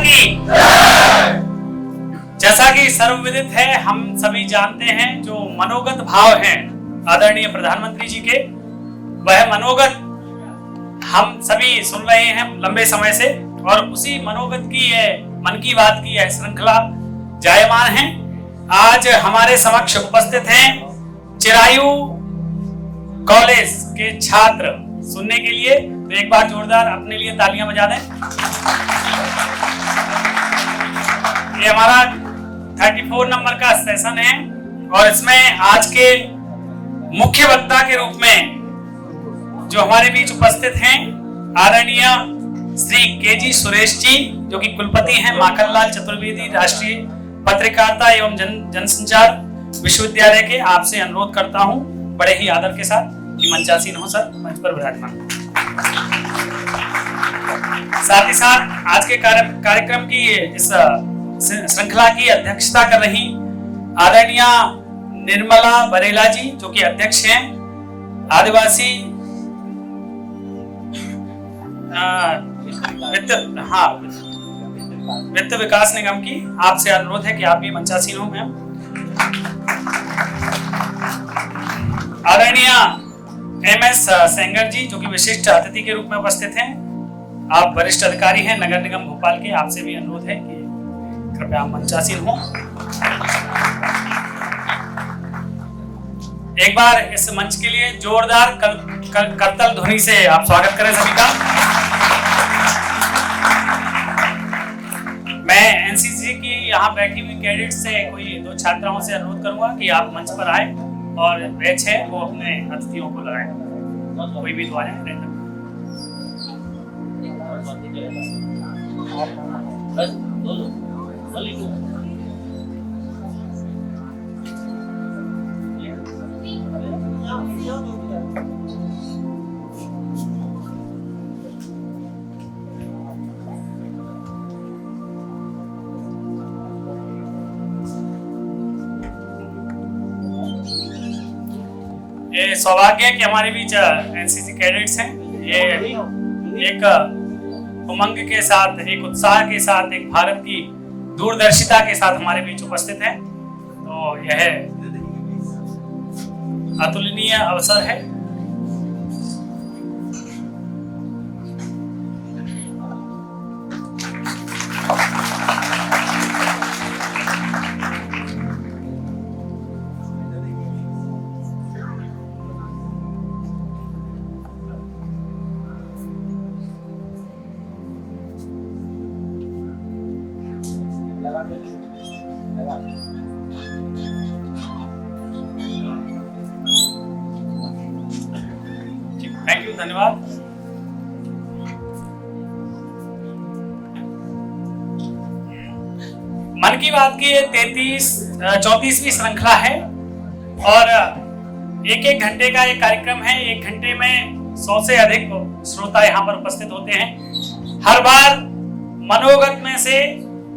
की जैसा कि सर्वविदित है, हम सभी जानते हैं जो मनोगत भाव हैं आदरणीय प्रधानमंत्री जी के, वह मनोगत हम सभी सुन रहे हैं लंबे समय से, और उसी मनोगत की मन की बात की यह श्रृंखला जायमान है। आज हमारे समक्ष उपस्थित हैं चिरायू कॉलेज के छात्र सुनने के लिए, तो एक बार जोरदार अपने लिए तालियां बजा दें। ये हमारा 34 नंबर का सेशन है और इसमें आज के मुख्य वक्ता के रूप में जो हमारे बीच उपस्थित हैं आदरणीय श्री केजी सुरेश जी, जो कि कुलपति हैं माखनलाल चतुर्वेदी राष्ट्रीय पत्रकारिता एवं जनसंचार विश्वविद्यालय के। आपसे अनुरोध करता हूं बड़े ही आदर के साथ कि मंचासीन हो सर, मंच पर विराजमान। साथ ही साथ आज के कार्यक्रम की इस श्रृंखला की अध्यक्षता कर रही आदरणीय निर्मला बरेला जी, जो कि अध्यक्ष हैं आदिवासी वित्त विकास निगम की। आपसे अनुरोध है कि आप भी मंचासीन हो मैम। आदरणीय एमएस सेंगर जी, जो कि विशिष्ट अतिथि के रूप में उपस्थित हैं। आप वरिष्ठ अधिकारी हैं नगर निगम भोपाल के। आपसे भी अनुरोध है कि कृपया आप मंचासीन हो। एक बार इस मंच के लिए जोरदार करतल ध्वनि से आप स्वागत करें सभी का। मैं एनसीसी की यहाँ बैठी हुई कैडेट से कोई 2 छात्राओं से अनुरोध करूंगा कि आप मंच पर आए और बैच है वो अपने अतिथियों को लगाए। कोई भी तो आए ये सौभाग्य है कि हमारे बीच एनसीसी कैडेट्स हैं। ये एक उमंग के साथ, एक उत्साह के साथ, एक भारत की दूरदर्शिता के साथ हमारे बीच उपस्थित हैं। तो यह अतुलनीय अवसर है। थैंक यू, धन्यवाद। मन की बात की 34वीं श्रृंखला है और एक घंटे का ये कार्यक्रम है। 1 घंटे में 100 से अधिक श्रोता यहाँ पर उपस्थित होते हैं। हर बार मनोगत में से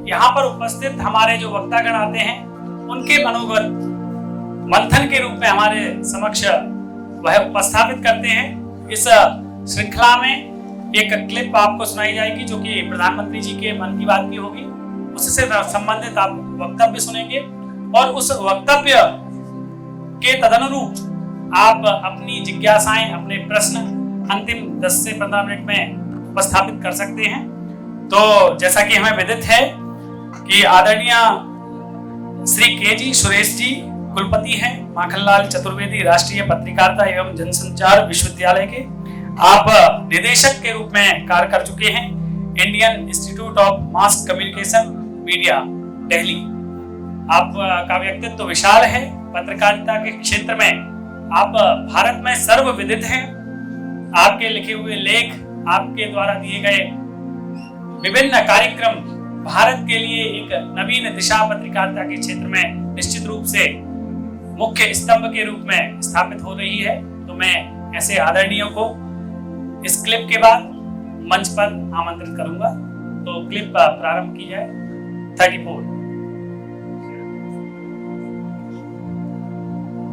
यहाँ पर उपस्थित हमारे जो वक्तागण आते हैं उनके मनोगत मंथन के रूप में हमारे समक्ष वह उपस्थापित करते हैं। इस श्रृंखला में एक क्लिप आपको सुनाई जाएगी जो कि प्रधानमंत्री जी के मन की बात की होगी। उससे संबंधित आप वक्तव्य सुनेंगे और उस वक्तव्य के तदनुरूप आप अपनी जिज्ञासाएं, अपने प्रश्न अंतिम 10 से 15 मिनट में उपस्थापित कर सकते हैं। तो जैसा कि हमें विदित है कि आदरणीय श्री केजी सुरेश जी कुलपति हैं माखनलाल चतुर्वेदी राष्ट्रीय पत्रकारिता एवं जनसंचार विश्वविद्यालय के। आप निदेशक के रूप में कार्य कर चुके हैं Indian institute of mass communication media Delhi. आपका व्यक्तित्व तो विशाल है। पत्रकारिता के क्षेत्र में आप भारत में सर्वविदित हैं। आपके लिखे हुए लेख, आपके द्वारा दिए गए विभिन्न कार्यक्रम भारत के लिए एक नवीन दिशा पत्रकारिता के क्षेत्र में निश्चित रूप से मुख्य स्तंभ के रूप में स्थापित हो रही है। तो मैं ऐसे आदरणीयों को इस क्लिप के बाद मंच पर आमंत्रित करूंगा। तो क्लिप प्रारंभ की जाए। 34।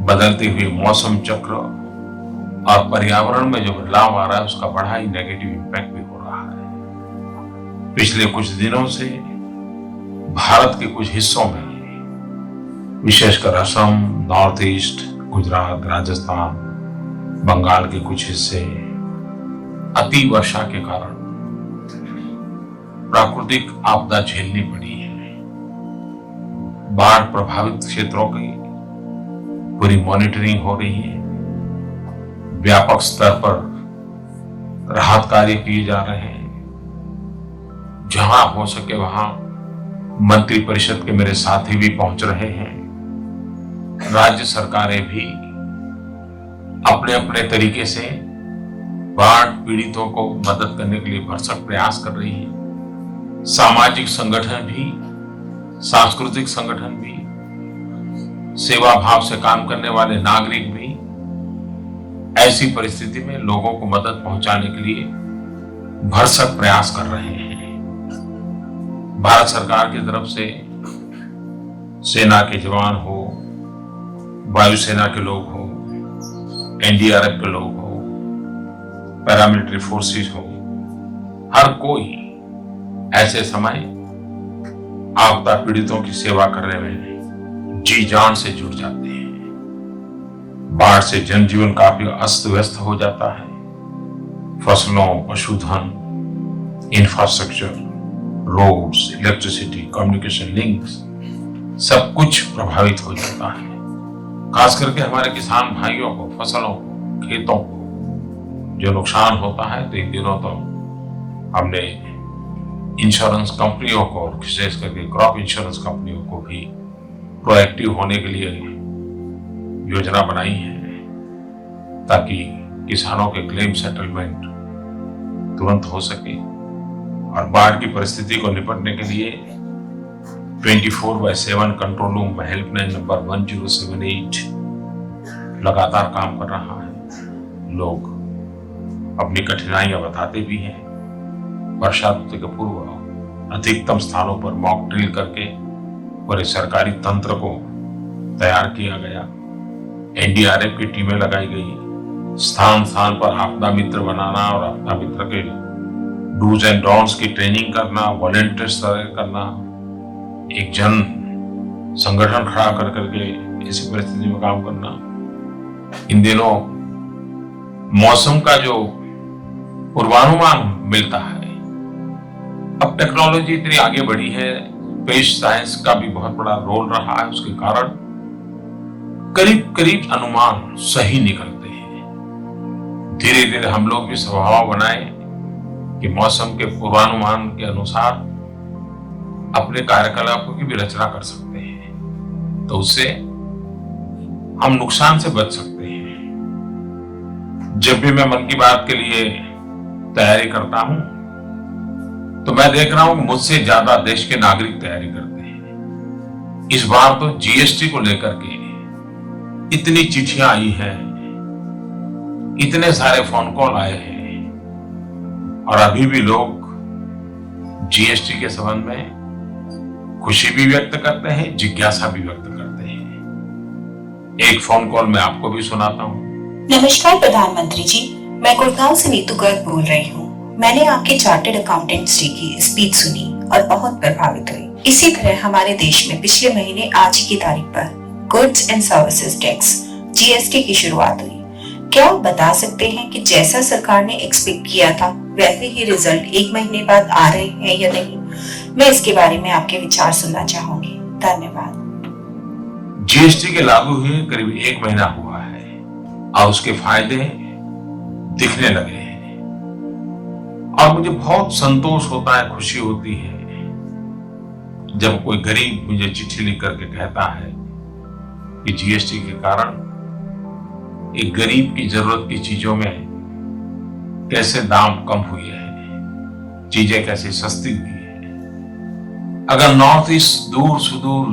बदलती हुई मौसम चक्र और पर्यावरण में जो बदलाव आ रहा है उसका बड़ा ही नेगेटिव इम्पैक्ट भी हो रहा है। पिछले कुछ दिनों से भारत के कुछ हिस्सों में, विशेषकर असम, नॉर्थ ईस्ट, गुजरात, राजस्थान, बंगाल के कुछ हिस्से अति वर्षा के कारण प्राकृतिक आपदा झेलनी पड़ी है। बाढ़ प्रभावित क्षेत्रों की पूरी मॉनिटरिंग हो रही है। व्यापक स्तर पर राहत कार्य किए जा रहे हैं। जहां हो सके वहां मंत्री परिषद के मेरे साथी भी पहुंच रहे हैं। राज्य सरकारें भी अपने अपने तरीके से बाढ़ पीड़ितों को मदद करने के लिए भरसक प्रयास कर रही हैं। सामाजिक संगठन भी, सांस्कृतिक संगठन भी, सेवा भाव से काम करने वाले नागरिक भी ऐसी परिस्थिति में लोगों को मदद पहुंचाने के लिए भरसक प्रयास कर रहे हैं। भारत सरकार की तरफ से सेना के जवान हो, वायुसेना के लोग हो, एनडीआरएफ के लोग हो, पैरामिलिट्री फोर्सेस हो, हर कोई ऐसे समय आपदा पीड़ितों की सेवा करने में जी जान से जुट जाते हैं। बाढ़ से जनजीवन काफी अस्त व्यस्त हो जाता है। फसलों, पशुधन, infrastructure, roads, electricity, communication links सब कुछ प्रभावित हो जाता है। खास करके हमारे किसान भाइयों को, फसलों को, खेतों को जो नुकसान होता है, तो इन दिनों तो हमने इंश्योरेंस कंपनियों को और विशेष करके क्रॉप इंश्योरेंस कंपनियों को भी प्रोएक्टिव होने के लिए योजना बनाई है, ताकि किसानों के क्लेम सेटलमेंट तुरंत हो सके। और बाढ़ की परिस्थिति को निपटने के लिए 24/7 कंट्रोल रूम में हेल्पलाइन नंबर 1078 लगातार काम कर रहा है। लोग अपनी कठिनाइयां बताते भी हैं। बरसात के पूर्व अधिकतम स्थानों पर मॉक ड्रिल करके पूरे सरकारी तंत्र को तैयार किया गया। एनडीआरएफ की टीमें लगाई गई। स्थान स्थान पर आपदा मित्र बनाना और आपदा मित्र के डूज एंड डॉन्ट्स की ट्रेनिंग करना, वॉलंटियर्स करना, एक जन संगठन खड़ा कर करके ऐसी परिस्थिति में काम करना। इन दिनों मौसम का जो पूर्वानुमान मिलता है, अब टेक्नोलॉजी इतनी आगे बढ़ी है, स्पेस साइंस का भी बहुत बड़ा रोल रहा है। उसके कारण करीब करीब अनुमान सही निकलते हैं। धीरे धीरे हम लोग भी स्वभाव बनाए कि मौसम के पूर्वानुमान के अनुसार अपने कार्यकलापों की भी रचना कर सकते हैं, तो उससे हम नुकसान से बच सकते हैं। जब भी मैं मन की बात के लिए तैयारी करता हूं, तो मैं देख रहा हूं कि मुझसे ज्यादा देश के नागरिक तैयारी करते हैं। इस बार तो जीएसटी को लेकर के इतनी चिट्ठियां आई हैं, इतने सारे फोन कॉल आए हैं, और अभी भी लोग जीएसटी के संबंध में खुशी भी व्यक्त करते हैं, जिज्ञासा भी व्यक्त करते हैं। एक फोन कॉल मैं आपको भी सुनाता हूँ। नमस्कार प्रधानमंत्री जी, मैं गुड़गांव से नीतू गर्ग बोल रही हूँ। मैंने आपके चार्टर्ड अकाउंटेंट्स डे की स्पीच सुनी और बहुत प्रभावित हुई। इसी तरह हमारे देश में पिछले महीने आज की तारीख पर goods and services tax GST की शुरुआत हुई। क्या आप बता सकते हैं कि जैसा सरकार ने एक्सपेक्ट किया था वैसे ही रिजल्ट एक महीने बाद आ रहे हैं या नहीं? मैं इसके बारे में आपके विचार सुनना चाहूंगी। धन्यवाद। जीएसटी के लागू हुए करीब 1 महीना हुआ है और उसके फायदे दिखने लगे हैं, और मुझे बहुत संतोष होता है, खुशी होती है जब कोई गरीब मुझे चिट्ठी लिख करके कहता है कि जीएसटी के कारण एक गरीब की जरूरत की चीजों में कैसे दाम कम हुए हैं, चीजें कैसे सस्ती हुई है। अगर नॉर्थ ईस्ट दूर सुदूर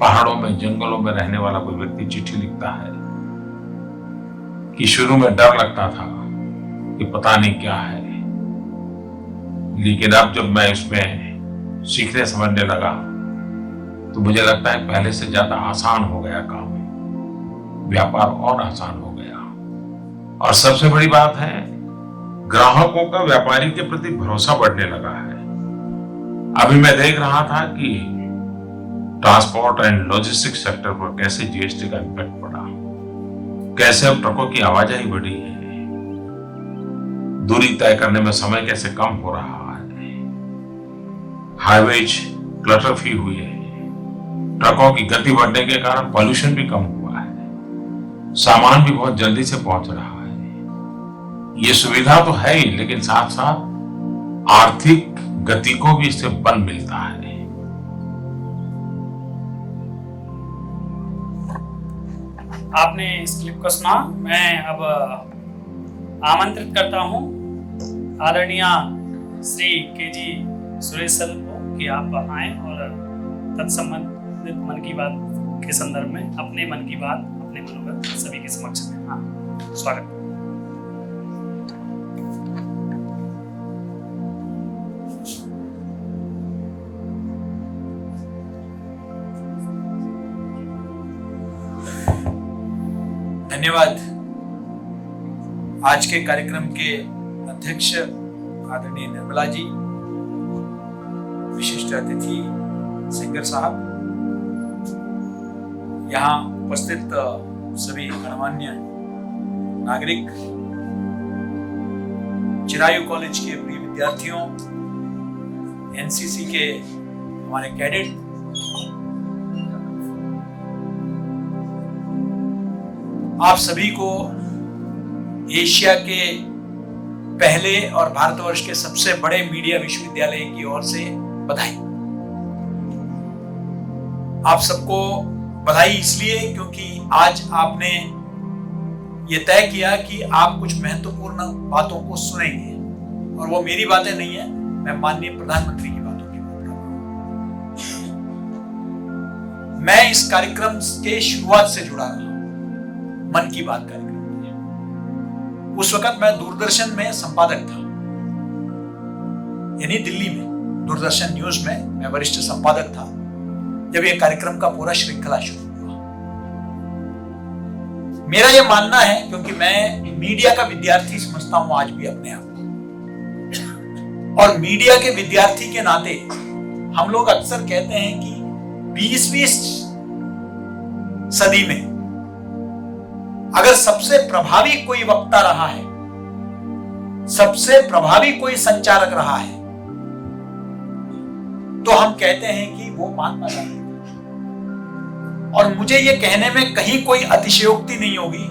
पहाड़ों में, जंगलों में रहने वाला कोई व्यक्ति चिट्ठी लिखता है कि शुरू में डर लगता था कि पता नहीं क्या है, लेकिन अब जब मैं इसमें सीखने समझने लगा तो मुझे लगता है पहले से ज्यादा आसान हो गया काम, व्यापार और आसान हो गया। और सबसे बड़ी बात है, ग्राहकों का व्यापारी के प्रति भरोसा बढ़ने लगा है। अभी मैं देख रहा था कि ट्रांसपोर्ट एंड लॉजिस्टिक्स सेक्टर पर कैसे जीएसटी का इम्पैक्ट पड़ा, कैसे अब ट्रकों की आवाजाही बढ़ी है, दूरी तय करने में समय कैसे कम हो रहा है, हाईवेज क्लटर फ्री हुई है, ट्रकों की गति बढ़ने के कारण पॉल्यूशन भी कम हुआ है, सामान भी बहुत जल्दी से पहुंच रहा है। ये सुविधा तो है ही, लेकिन साथ साथ आर्थिक गति को भी इससे बल मिलता है। आपने इस क्लिप को सुना। मैं अब आमंत्रित करता हूं आदरणीय श्री केजी सुरेश सर को कि आप आएं और तत्संबंधित मन की बात के संदर्भ में अपने मन की बात, अपने मनोगत सभी के समक्ष में। हाँ, स्वागत। धन्यवाद। आज के कार्यक्रम के अध्यक्ष आदरणीय निर्मला जी, विशिष्ट अतिथि सिंगर साहब, यहाँ उपस्थित सभी गणमान्य नागरिक, चिरायु कॉलेज के प्रिय विद्यार्थियों, एनसीसी के हमारे कैडेट, आप सभी को एशिया के पहले और भारतवर्ष के सबसे बड़े मीडिया विश्वविद्यालय की ओर से बधाई। आप सबको बधाई इसलिए क्योंकि आज आपने ये तय किया कि आप कुछ महत्वपूर्ण बातों को सुनेंगे, और वो मेरी बातें नहीं है, मैं माननीय प्रधानमंत्री की बातों की बात कर रहा हूं। मैं इस कार्यक्रम के शुरुआत से जुड़ा रहा, मन की बात कार्यक्रम। उस वक्त मैं दूरदर्शन में संपादक था, यानी दिल्ली में दूरदर्शन न्यूज में मैं वरिष्ठ संपादक था जब यह कार्यक्रम का पूरा श्रृंखला शुरू हुआ। मेरा यह मानना है, क्योंकि मैं मीडिया का विद्यार्थी समझता हूं आज भी अपने आप को, और मीडिया के विद्यार्थी के नाते हम लोग अक्सर कहते हैं कि 20वीं सदी में अगर सबसे प्रभावी कोई वक्ता रहा है, सबसे प्रभावी कोई संचारक रहा है, तो हम कहते हैं कि वो महात्मा गांधी। और मुझे ये कहने में कहीं कोई अतिशयोक्ति नहीं होगी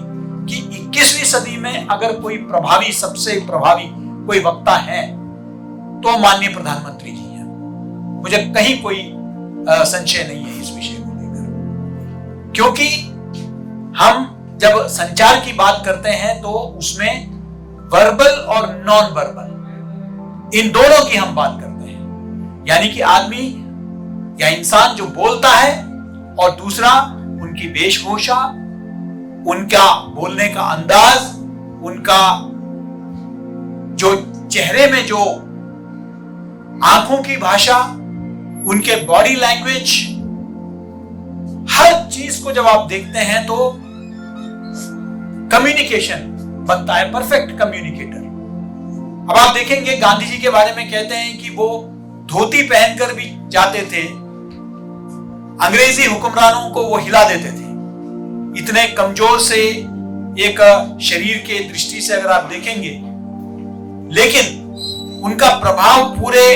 कि 21वीं सदी में अगर कोई प्रभावी, सबसे प्रभावी कोई वक्ता है तो माननीय प्रधानमंत्री जी हैं। मुझे कहीं कोई संशय नहीं है इस विषय को लेकर, क्योंकि हम जब संचार की बात करते हैं तो उसमें वर्बल और नॉन वर्बल, इन दोनों की हम बात करते हैं। यानी कि आदमी या इंसान जो बोलता है, और दूसरा उनकी वेशभूषा, उनका बोलने का अंदाज, उनका जो चेहरे में जो आंखों की भाषा, उनके बॉडी लैंग्वेज, हर चीज को जब आप देखते हैं तो कम्युनिकेशन बनता है, परफेक्ट कम्युनिकेटर। अब आप देखेंगे गांधी जी के बारे में कहते हैं कि वो धोती पहनकर भी जाते थे, अंग्रेजी हुक्मरानों को वो हिला देते थे। इतने कमजोर से एक शरीर के दृष्टि से अगर आप देखेंगे, लेकिन उनका प्रभाव पूरे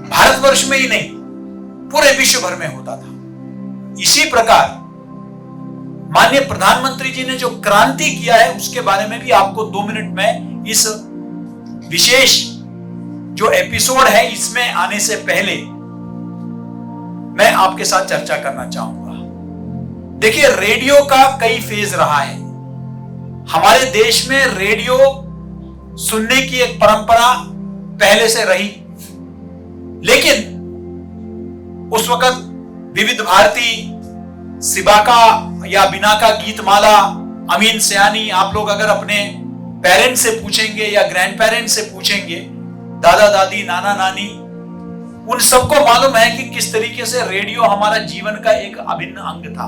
भारतवर्ष में ही नहीं, पूरे विश्व भर में होता था। इसी प्रकार माननीय प्रधानमंत्री जी ने जो क्रांति किया है उसके बारे में भी आपको 2 मिनट में इस विशेष जो एपिसोड है इसमें आने से पहले मैं आपके साथ चर्चा करना चाहूंगा। देखिए, रेडियो का कई फेज रहा है। हमारे देश में रेडियो सुनने की एक परंपरा पहले से रही, लेकिन उस वक्त विविध भारती, सिबाका या बिनाका गीतमाला, अमीन सयानी, आप लोग अगर अपने पेरेंट्स से पूछेंगे या ग्रैंड पेरेंट्स से पूछेंगे, दादा दादी, नाना नानी, उन सबको मालूम है कि किस तरीके से रेडियो हमारा जीवन का एक अभिन्न अंग था।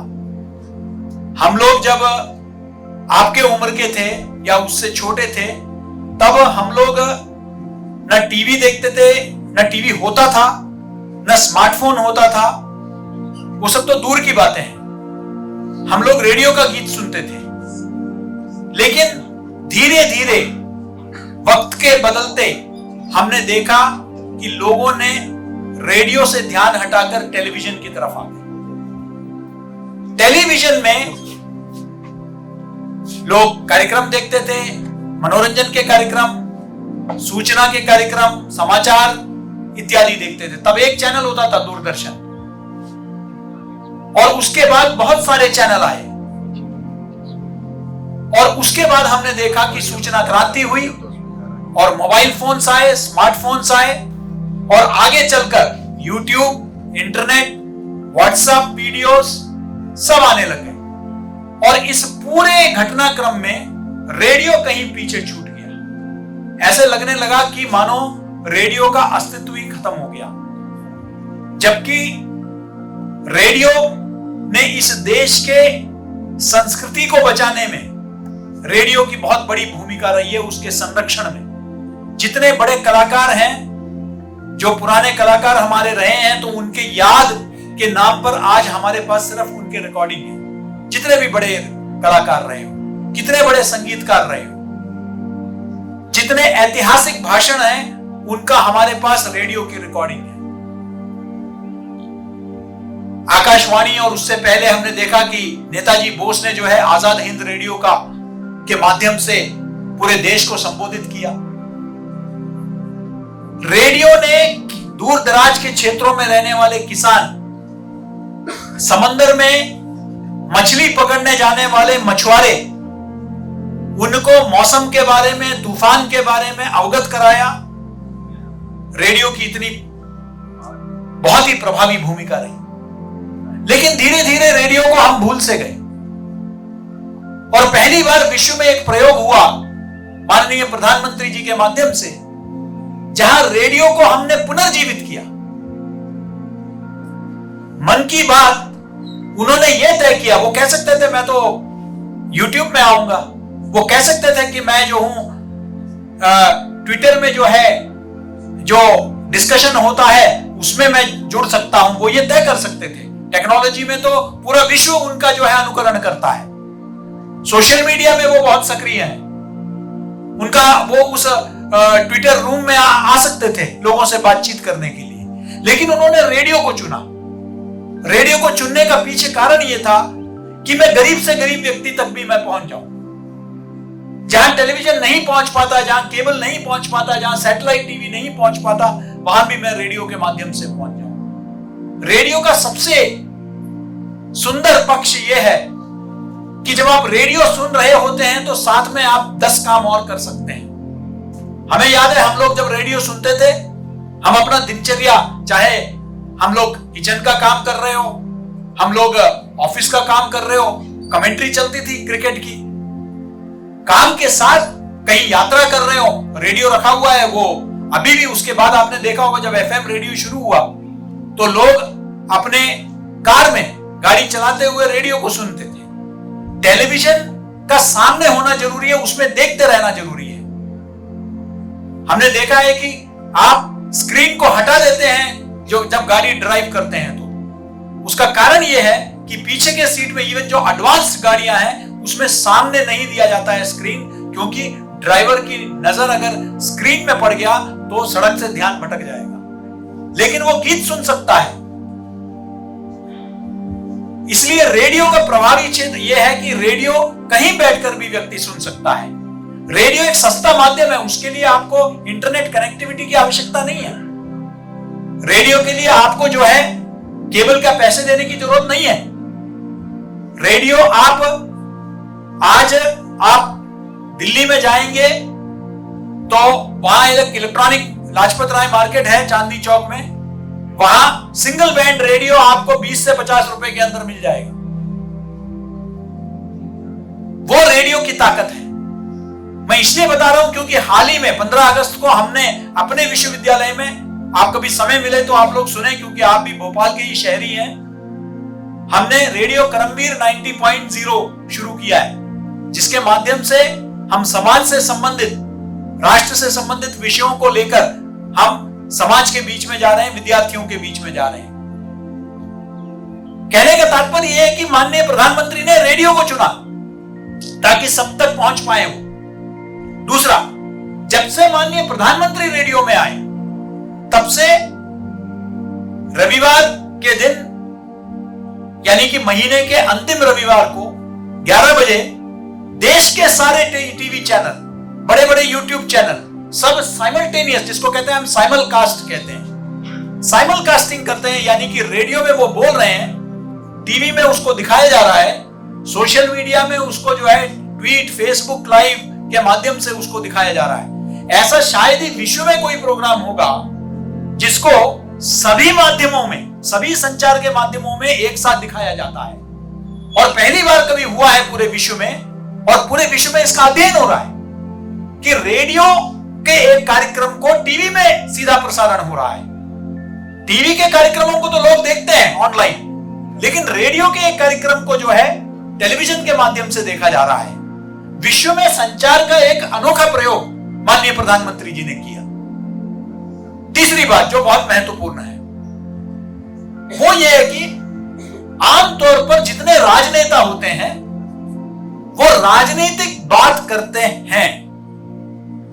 हम लोग जब आपके उम्र के थे या उससे छोटे थे, तब हम लोग न टीवी देखते थे, न टीवी होता था, न स्मार्टफोन होता था, वो सब तो दूर की बातें हैं। हम लोग रेडियो का गीत सुनते थे, लेकिन धीरे धीरे वक्त के बदलते हमने देखा कि लोगों ने रेडियो से ध्यान हटाकर टेलीविजन की तरफ आ गए। टेलीविजन में लोग कार्यक्रम देखते थे, मनोरंजन के कार्यक्रम, सूचना के कार्यक्रम, समाचार इत्यादि देखते थे। तब एक चैनल होता था, दूरदर्शन, और उसके बाद बहुत सारे चैनल आए, और उसके बाद हमने देखा कि सूचना क्रांति हुई और मोबाइल फोन्स आए, स्मार्टफोन्स आए, और आगे चलकर यूट्यूब, इंटरनेट, व्हाट्सएप वीडियोस सब आने लगे। और इस पूरे घटनाक्रम में रेडियो कहीं पीछे छूट गया। ऐसे लगने लगा कि मानो रेडियो का अस्तित्व ही खत्म हो गया, जबकि रेडियो ने इस देश के संस्कृति को बचाने में रेडियो की बहुत बड़ी भूमिका रही है, उसके संरक्षण में। जितने बड़े कलाकार हैं, जो पुराने कलाकार हमारे रहे हैं, तो उनके याद के नाम पर आज हमारे पास सिर्फ उनके रिकॉर्डिंग है। जितने भी बड़े कलाकार रहे हो, कितने बड़े संगीतकार रहे हो, जितने ऐतिहासिक भाषण हैं, उनका हमारे पास रेडियो की रिकॉर्डिंग है। आकाशवाणी, और उससे पहले हमने देखा कि नेताजी बोस ने जो है आजाद हिंद रेडियो के माध्यम से पूरे देश को संबोधित किया। रेडियो ने दूर दराज के क्षेत्रों में रहने वाले किसान, समंदर में मछली पकड़ने जाने वाले मछुआरे, उनको मौसम के बारे में, तूफान के बारे में अवगत कराया। रेडियो की इतनी बहुत ही प्रभावी भूमिका रही। लेकिन धीरे धीरे रेडियो को हम भूल से गए, और पहली बार विश्व में एक प्रयोग हुआ माननीय प्रधानमंत्री जी के माध्यम से, जहां रेडियो को हमने पुनर्जीवित किया। मन की बात उन्होंने यह तय किया, वो कह सकते थे मैं तो YouTube में आऊंगा, वो कह सकते थे कि मैं जो हूं ट्विटर में जो है जो डिस्कशन होता है उसमें मैं जुड़ सकता हूं, वो ये तय कर सकते थे। टेक्नोलॉजी में तो पूरा विश्व उनका जो है अनुकरण करता है। सोशल मीडिया में वो बहुत सक्रिय हैं, उनका वो उस ट्विटर रूम में आ सकते थे लोगों से बातचीत करने के लिए। लेकिन उन्होंने रेडियो को चुना। रेडियो को चुनने का पीछे कारण यह था कि मैं गरीब से गरीब व्यक्ति तक भी मैं पहुंच जाऊं, जहां टेलीविजन नहीं पहुंच पाता, जहां केबल नहीं पहुंच पाता, जहां सैटेलाइट टीवी नहीं पहुंच पाता, वहां भी मैं रेडियो के माध्यम से पहुंच जाऊं। रेडियो का सबसे सुंदर पक्ष यह है कि जब आप रेडियो सुन रहे होते हैं तो साथ में आप 10 काम और कर सकते हैं। हमें याद है, हम लोग जब रेडियो सुनते थे, हम अपना दिनचर्या, चाहे हम लोग किचन का काम कर रहे हो, हम लोग ऑफिस का काम कर रहे हो, कमेंट्री चलती थी क्रिकेट की, काम के साथ कहीं यात्रा कर रहे हो, रेडियो रखा हुआ है। वो अभी भी, उसके बाद आपने देखा होगा जब FM रेडियो शुरू हुआ तो लोग अपने कार में गाड़ी चलाते हुए रेडियो को सुनते थे। टेलीविजन का सामने होना जरूरी है, उसमें देखते रहना जरूरी है। हमने देखा है कि आप स्क्रीन को हटा देते हैं जो जब गाड़ी ड्राइव करते हैं, तो उसका कारण यह है कि पीछे के सीट में, इवन जो एडवांस्ड गाड़ियां हैं, उसमें सामने नहीं दिया जाता है स्क्रीन, क्योंकि ड्राइवर की नजर अगर स्क्रीन में पड़ गया तो सड़क से ध्यान भटक जाएगा। लेकिन वो गीत सुन सकता है। इसलिए रेडियो का प्रभावी क्षेत्र यह है कि रेडियो कहीं बैठकर भी व्यक्ति सुन सकता है। रेडियो एक सस्ता माध्यम है, उसके लिए आपको इंटरनेट कनेक्टिविटी की आवश्यकता नहीं है। रेडियो के लिए आपको जो है केबल का पैसे देने की जरूरत नहीं है। रेडियो आज आप दिल्ली में जाएंगे तो वहां एक इलेक्ट्रॉनिक लाजपत राय मार्केट है चांदनी चौक में, वहां सिंगल बैंड रेडियो आपको 20 से 50 रुपए के अंदर मिल जाएगा। वो रेडियो की ताकत है। मैं इसलिए बता रहा हूं क्योंकि हाल ही में 15 अगस्त को हमने अपने विश्वविद्यालय में, आप कभी समय मिले तो आप लोग सुने क्योंकि आप भी भोपाल के ही शहरी हैं, हमने रेडियो करमवीर 90.0 शुरू किया है, जिसके माध्यम से हम समाज से संबंधित, राष्ट्र से संबंधित विषयों को लेकर हम समाज के बीच में जा रहे हैं, विद्यार्थियों के बीच में जा रहे हैं। कहने का तात्पर्य यह है कि माननीय प्रधानमंत्री ने रेडियो को चुना ताकि सब तक पहुंच पाए वो। दूसरा, जब से माननीय प्रधानमंत्री रेडियो में आए तब से रविवार के दिन यानी कि महीने के अंतिम रविवार को 11 बजे देश के सारे टीवी चैनल, बड़े बड़े यूट्यूब चैनल सब साइमल्टेनियस, जिसको कहते हैं हम साइमल कास्ट कहते हैं, साइमल कास्टिंग करते हैं। यानी कि रेडियो में वो बोल रहे हैं, टीवी में उसको दिखाया जा रहा है, सोशल मीडिया में उसको जो है ट्वीट, फेसबुक लाइव के माध्यम से उसको दिखाया जा रहा है। ऐसा शायद ही विश्व में कोई प्रोग्राम होगा जिसको सभी माध्यमों में, सभी संचार के माध्यमों में एक साथ दिखाया जाता है। और पहली बार कभी हुआ है पूरे विश्व में, और पूरे विश्व में इसका अध्ययन हो रहा है कि रेडियो के एक कार्यक्रम को टीवी में सीधा प्रसारण हो रहा है। टीवी के कार्यक्रमों को तो लोग देखते हैं ऑनलाइन, लेकिन रेडियो के एक कार्यक्रम को जो है टेलीविजन के माध्यम से देखा जा रहा है। विश्व में संचार का एक अनोखा प्रयोग माननीय प्रधानमंत्री जी ने किया। तीसरी बात जो बहुत महत्वपूर्ण है वो ये है कि आमतौर पर जितने राजनेता होते हैं वो राजनीतिक बात करते हैं,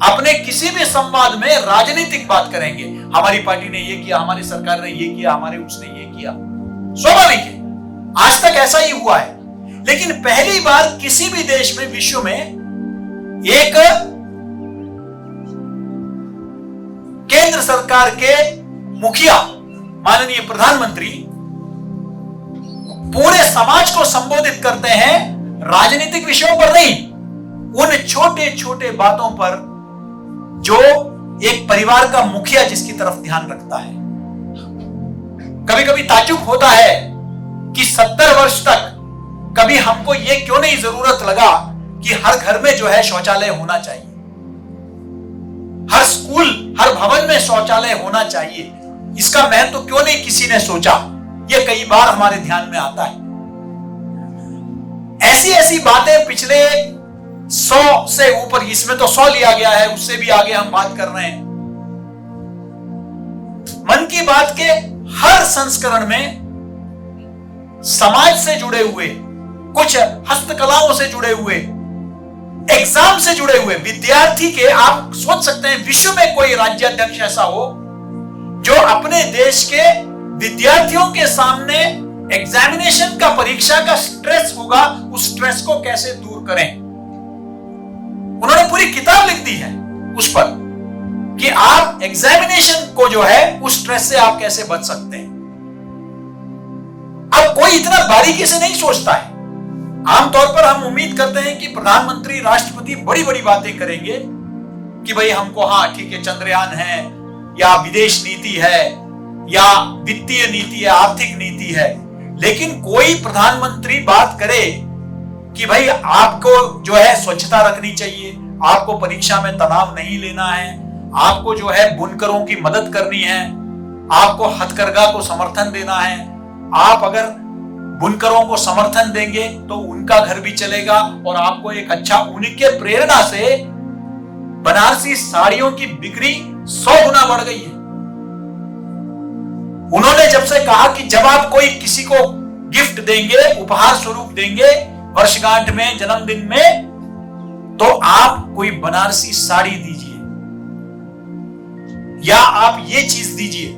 अपने किसी भी संवाद में राजनीतिक बात करेंगे। हमारी पार्टी ने ये किया, हमारी सरकार ने ये किया, हमारे उसने ये किया, स्वाभाविक है, आज तक ऐसा ही हुआ है। लेकिन पहली बार किसी भी देश में, विश्व में, एक केंद्र सरकार के मुखिया माननीय प्रधानमंत्री पूरे समाज को संबोधित करते हैं, राजनीतिक विषयों पर नहीं, उन छोटे छोटे बातों पर जो एक परिवार का मुखिया जिसकी तरफ ध्यान रखता है। कभी कभी ताज्जुब होता है कि 70 वर्ष तक कभी हमको ये क्यों नहीं जरूरत लगा कि हर घर में जो है शौचालय होना चाहिए, हर स्कूल, हर भवन में शौचालय होना चाहिए। इसका महत्व क्यों नहीं किसी ने सोचा? ये कई बार हमारे ध्यान में आता है। ऐसी ऐसी बातें पिछले 100 से ऊपर, इसमें तो 100 लिया गया है, उससे भी आगे हम बात कर रहे हैं। मन की बात के हर संस्करण में समाज से जुड़े हुए, कुछ हस्तकलाओं से जुड़े हुए, एग्जाम से जुड़े हुए विद्यार्थी के, आप सोच सकते हैं विश्व में कोई राज्याध्यक्ष ऐसा हो जो अपने देश के विद्यार्थियों के सामने एग्जामिनेशन का, परीक्षा का स्ट्रेस होगा, उस स्ट्रेस को कैसे दूर करें। उन्होंने पूरी किताब लिख दी है उस पर कि आप एग्जामिनेशन को जो है उस स्ट्रेस से आप कैसे बच सकते हैं। अब कोई इतना बारीकी से नहीं सोचता है। आमतौर पर हम उम्मीद करते हैं कि प्रधानमंत्री, राष्ट्रपति बड़ी बड़ी बातें करेंगे कि भाई हमको, हाँ ठीक है, चंद्रयान है, या विदेश नीति है, या वित्तीय नीति है, आर्थिक नीति है। लेकिन कोई प्रधानमंत्री बात करे कि भाई आपको जो है स्वच्छता रखनी चाहिए, आपको परीक्षा में तनाव नहीं लेना है, आपको जो है बुनकरों की मदद करनी है, आपको हथकरघा को समर्थन देना है, आप अगर बुनकरों को समर्थन देंगे तो उनका घर भी चलेगा और आपको एक अच्छा, उनके प्रेरणा से बनारसी साड़ियों की बिक्री 100 गुना बढ़ गई है। उन्होंने जब से कहा कि जब आप कोई किसी को गिफ्ट देंगे, उपहार स्वरूप देंगे, वर्षगांठ में, जन्मदिन में, तो आप कोई बनारसी साड़ी दीजिए या आप ये चीज दीजिए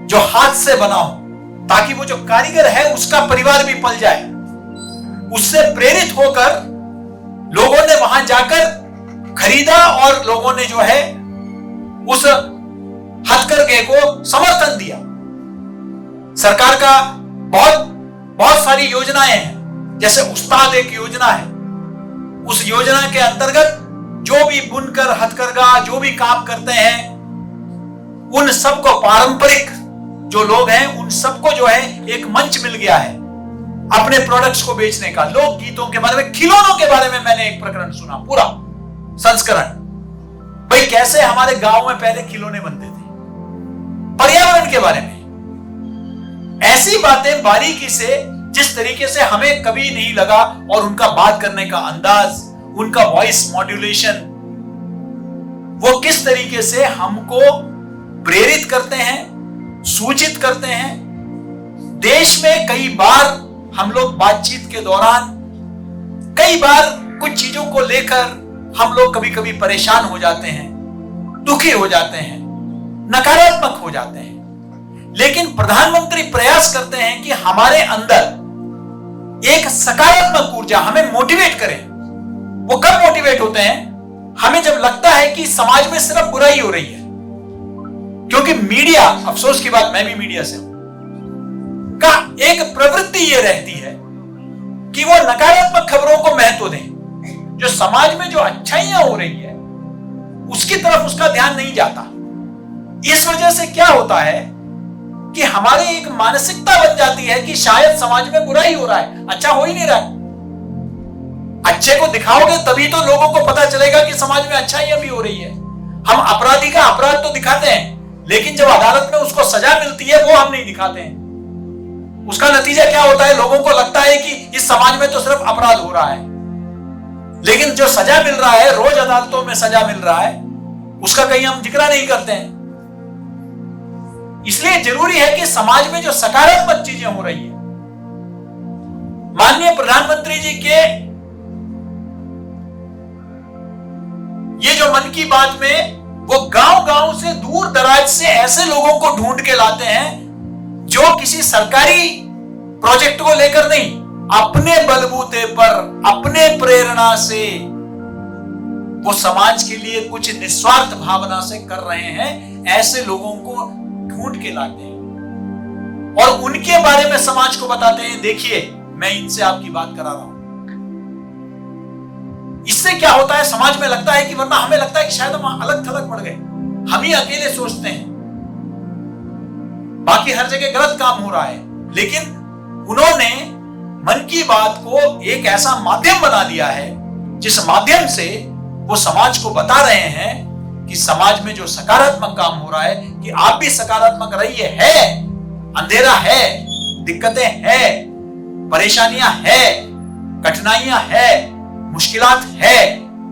जो हाथ से बना हो, ताकि वो जो कारीगर है उसका परिवार भी पल जाए। उससे प्रेरित होकर लोगों ने वहां जाकर खरीदा और लोगों ने जो है उस हथकरघे को समर्थन दिया। सरकार का बहुत सारी योजनाएं हैं, जैसे उस्ताद एक योजना है। उस योजना के अंतर्गत जो भी बुनकर, हथकरघा, जो भी काम करते हैं, उन सबको, पारंपरिक जो लोग हैं, उन सबको जो है एक मंच मिल गया है अपने प्रोडक्ट्स को बेचने का। लोक गीतों के बारे में, खिलौनों के बारे में मैंने एक प्रकरण सुना, पूरा संस्करण, भाई कैसे हमारे गांव में पहले खिलौने बनते थे, पर्यावरण के बारे में। ऐसी बातें बारीकी से, जिस तरीके से हमें कभी नहीं लगा, और उनका बात करने का अंदाज, उनका वॉइस मॉड्यूलेशन, वो किस तरीके से हमको प्रेरित करते हैं, सूचित करते हैं। देश में कई बार हम लोग बातचीत के दौरान कई बार कुछ चीजों को लेकर हम लोग कभी कभी परेशान हो जाते हैं, दुखी हो जाते हैं, नकारात्मक हो जाते हैं। लेकिन प्रधानमंत्री प्रयास करते हैं कि हमारे अंदर एक सकारात्मक ऊर्जा हमें मोटिवेट करे। वो कब मोटिवेट होते हैं? हमें जब लगता है कि समाज में सिर्फ बुराई हो रही है। क्योंकि मीडिया, अफसोस की बात, मैं भी मीडिया से हूं, का एक प्रवृत्ति ये रहती है कि वो नकारात्मक खबरों को महत्व दें। जो समाज में जो अच्छाइयां हो रही है उसकी तरफ उसका ध्यान नहीं जाता। इस वजह से क्या होता है कि हमारे एक मानसिकता बन जाती है कि शायद समाज में बुराई हो रहा है, अच्छा हो ही नहीं रहा है। अच्छे को दिखाओगे तभी तो लोगों को पता चलेगा कि समाज में अच्छाइयां भी हो रही है। हम अपराधी का अपराध तो दिखाते हैं, लेकिन जब अदालत में उसको सजा मिलती है वो हम नहीं दिखाते हैं। उसका नतीजा क्या होता है? लोगों को लगता है कि इस समाज में तो सिर्फ अपराध हो रहा है, लेकिन जो सजा मिल रहा है, रोज अदालतों में सजा मिल रहा है, उसका कहीं हम जिक्र नहीं करते हैं। इसलिए जरूरी है कि समाज में जो सकारात्मक चीजें हो रही है, माननीय प्रधानमंत्री जी के ये जो मन की बात में वो गांव-गांव से, दूर दराज से ऐसे लोगों को ढूंढ के लाते हैं जो किसी सरकारी प्रोजेक्ट को लेकर नहीं, अपने बलबूते पर, अपने प्रेरणा से वो समाज के लिए कुछ निस्वार्थ भावना से कर रहे हैं। ऐसे लोगों को ढूंढ के लाते हैं और उनके बारे में समाज को बताते हैं, देखिए मैं इनसे आपकी बात करा रहा हूं। इससे क्या होता है? समाज में लगता है कि, वरना हमें लगता है कि शायद हम अलग थलग पड़ गए, हम ही अकेले सोचते हैं, बाकी हर जगह गलत काम हो रहा है। लेकिन उन्होंने मन की बात को एक ऐसा माध्यम बना दिया है जिस माध्यम से वो समाज को बता रहे हैं कि समाज में जो सकारात्मक काम हो रहा है, कि आप भी सकारात्मक रहिए। है अंधेरा है, दिक्कतें हैं, परेशानियां हैं, कठिनाइयां हैं, मुश्किलात है,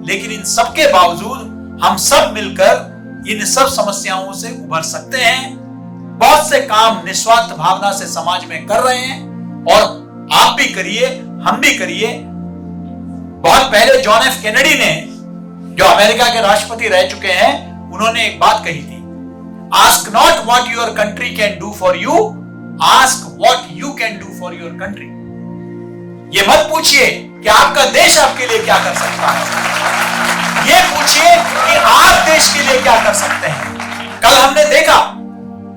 लेकिन इन सब के बावजूद हम सब मिलकर इन सब समस्याओं से उभर सकते हैं। बहुत से काम निस्वार्थ भावना से समाज में कर रहे हैं और आप भी करिए, हम भी करिए। बहुत पहले जॉन एफ कैनेडी ने, जो अमेरिका के राष्ट्रपति रह चुके हैं, उन्होंने एक बात कही थी, ask not what your country can do for you, ask what you can do for your country. ये मत पूछिए कि आपका देश आपके लिए क्या कर सकता है, ये पूछिए कि आप देश के लिए क्या कर सकते हैं। कल हमने देखा,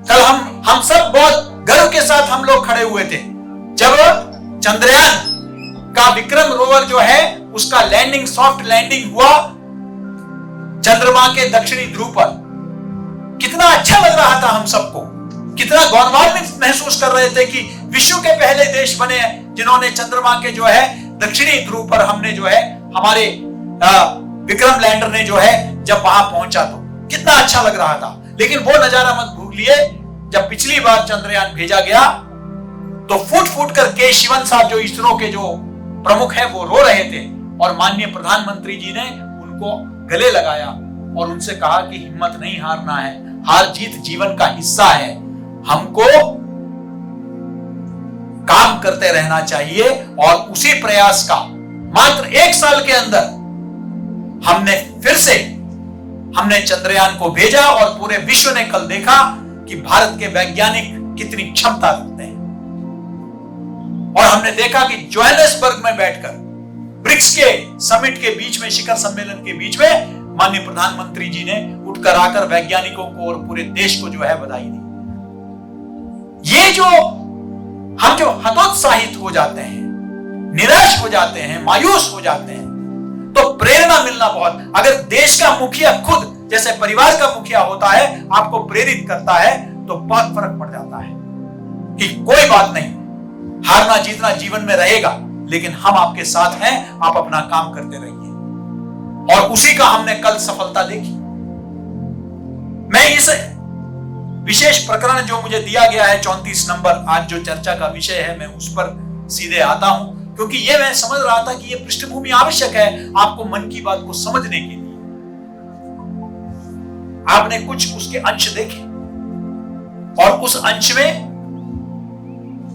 कल हम सब बहुत गर्व के साथ हम लोग खड़े हुए थे जब चंद्रयान का विक्रम रोवर जो है उसका लैंडिंग, सॉफ्ट लैंडिंग हुआ चंद्रमा के दक्षिणी ध्रुव पर। कितना अच्छा लग रहा था हम सबको, कितना गौरवान्वित महसूस कर रहे थे कि विश्व के पहले देश बने जिन्होंने चंद्रमा के जो है दक्षिणी ध्रुव पर हमने जो है, हमारे विक्रम लैंडर ने जो है जब वहां पहुंचा तो कितना अच्छा लग रहा था। लेकिन वो नजारा मत भूलिए, जब पिछली बार चंद्रयान भेजा गया तो फूट फूट कर के शिवन साहब, जो इसरो के जो प्रमुख है, वो रो रहे थे और माननीय प्रधानमंत्री जी ने उनको गले लगाया और उनसे कहा कि हिम्मत नहीं हारना है, हार जीत जीवन का हिस्सा है, हमको काम करते रहना चाहिए। और उसी प्रयास का मात्र 1 साल के अंदर हमने फिर से चंद्रयान को भेजा और पूरे विश्व ने कल देखा कि भारत के वैज्ञानिक कितनी क्षमता रखते हैं। और हमने देखा कि जोहानिसबर्ग में बैठकर ब्रिक्स के समिट के बीच में, शिखर सम्मेलन के बीच में, माननीय प्रधानमंत्री जी ने उठकर आकर वैज्ञानिकों को और पूरे देश को जो है बधाई दी। ये जो हम जो हतोत्साहित हो जाते हैं, निराश हो जाते हैं, मायूस हो जाते हैं, तो प्रेरणा मिलना बहुत, अगर देश का मुखिया खुद जैसे परिवार का मुखिया होता है, आपको प्रेरित करता है, तो बहुत फर्क पड़ जाता है कि कोई बात नहीं, हारना जीतना जीवन में रहेगा, लेकिन हम आपके साथ हैं, आप अपना काम करते रहिए। और उसी का हमने कल सफलता देखी। मैं इस विशेष प्रकरण जो मुझे दिया गया है 34 नंबर, आज जो चर्चा का विषय है, मैं उस पर सीधे आता हूं, क्योंकि ये मैं समझ रहा था कि ये पृष्ठभूमि आवश्यक है आपको मन की बात को समझने के लिए। आपने कुछ उसके अंश देखे, और उस अंश में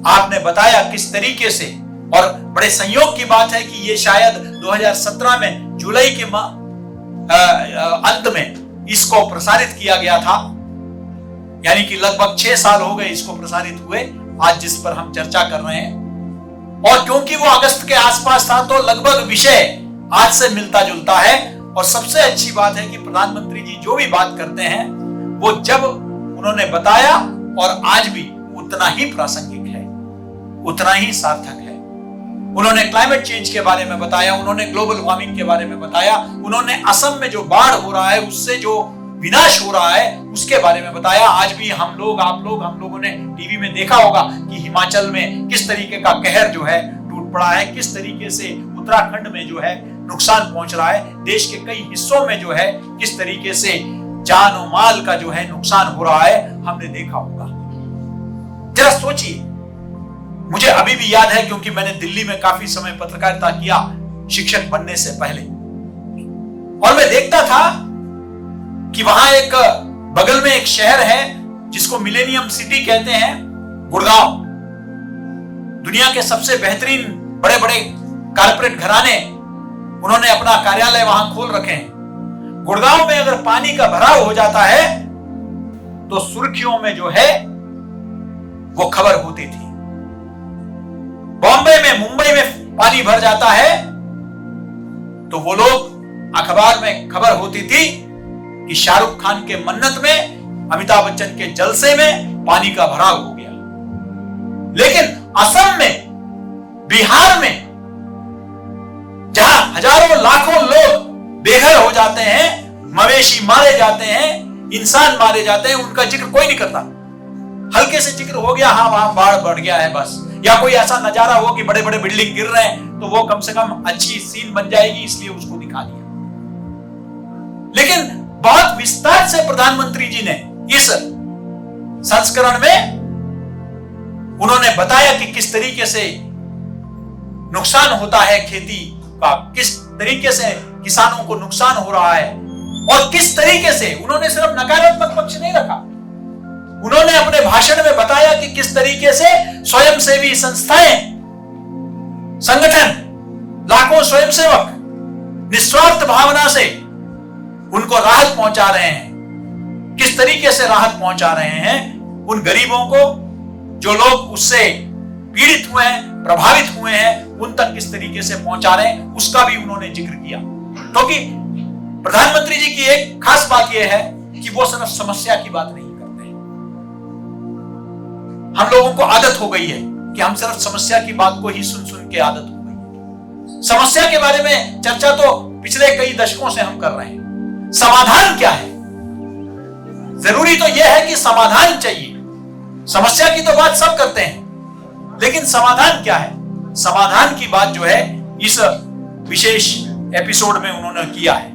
आपने बताया किस तरीके से, और बड़े संयोग की बात है कि ये शायद 2017 में जुलाई के अंत में इसको प्रसारित किया गया था, यानी कि लगभग 6 साल हो गए इसको प्रसारित हुए आज जिस पर हम चर्चा कर रहे हैं। और क्योंकि वो अगस्त के आसपास था तो लगभग विषय आज से मिलता जुलता है। और सबसे अच्छी बात है कि प्रधानमंत्री जी जो भी बात करते हैं वो जब उन्होंने बताया और आज भी उतना ही प्रासंगिक है, उतना ही सार्थक है। उन्होंने क्लाइमेट चेंज के बारे में बताया, उन्होंने ग्लोबल वार्मिंग के बारे में बताया, उन्होंने असम में जो बाढ़ हो रहा है उससे जो विनाश हो रहा है उसके बारे में बताया। आज भी हम लोगों ने टीवी में देखा होगा कि हिमाचल में किस तरीके का कहर जो है टूट पड़ा है, किस तरीके से उत्तराखंड में जो है नुकसान पहुंच रहा है, देश के कई हिस्सों में जो है किस तरीके से जान और माल का जो है नुकसान हो रहा है, हमने देखा होगा। जरा सोचिए, मुझे अभी भी याद है क्योंकि मैंने दिल्ली में काफी समय पत्रकारिता किया शिक्षक बनने से पहले, और मैं देखता था कि वहां एक बगल में एक शहर है जिसको मिलेनियम सिटी कहते हैं, गुड़गांव। दुनिया के सबसे बेहतरीन बड़े बड़े कारपोरेट घराने उन्होंने अपना कार्यालय वहां खोल रखे हैं। गुड़गांव में अगर पानी का भराव हो जाता है तो सुर्खियों में जो है वो खबर होती थी। बॉम्बे में, मुंबई में पानी भर जाता है तो वो लोग अखबार में खबर होती थी कि शाहरुख खान के मन्नत में, अमिताभ बच्चन के जलसे में पानी का भराव हो गया। लेकिन असम में, बिहार में, जहां हजारों लाखों लोग बेघर हो जाते हैं, मवेशी मारे जाते हैं, इंसान मारे जाते हैं, उनका जिक्र कोई नहीं करता। हल्के से जिक्र हो गया, हाँ वहां बाढ़ बढ़ गया है बस, या कोई ऐसा नजारा हो कि बड़े बड़े बिल्डिंग गिर रहे हैं तो वो कम से कम अच्छी सीन बन जाएगी इसलिए उसको दिखा दिया। लेकिन बहुत विस्तार से प्रधानमंत्री जी ने इस संस्करण में उन्होंने बताया कि किस तरीके से नुकसान होता है खेती का, किस तरीके से किसानों को नुकसान हो रहा है, और किस तरीके से उन्होंने सिर्फ नकारात्मक पक्ष नहीं रखा, उन्होंने अपने भाषण में बताया कि किस तरीके से स्वयंसेवी संस्थाएं, संगठन, लाखों स्वयंसेवक निस्वार्थ भावना से उनको राहत पहुंचा रहे हैं। किस तरीके से राहत पहुंचा रहे हैं उन गरीबों को, जो लोग उससे पीड़ित हुए हैं, प्रभावित हुए हैं, उन तक किस तरीके से पहुंचा रहे हैं, उसका भी उन्होंने जिक्र किया। क्योंकि प्रधानमंत्री जी की एक खास बात यह है कि वो सिर्फ समस्या की बात नहीं करते हैं। हम लोगों को आदत हो गई है कि हम सिर्फ समस्या की बात को ही सुन सुन के आदत हो गई है। समस्या के बारे में चर्चा तो पिछले कई दशकों से हम कर रहे हैं। समाधान क्या है? जरूरी तो यह है कि समाधान चाहिए। समस्या की तो बात सब करते हैं, लेकिन समाधान क्या है? समाधान की बात जो है इस विशेष एपिसोड में उन्होंने किया है।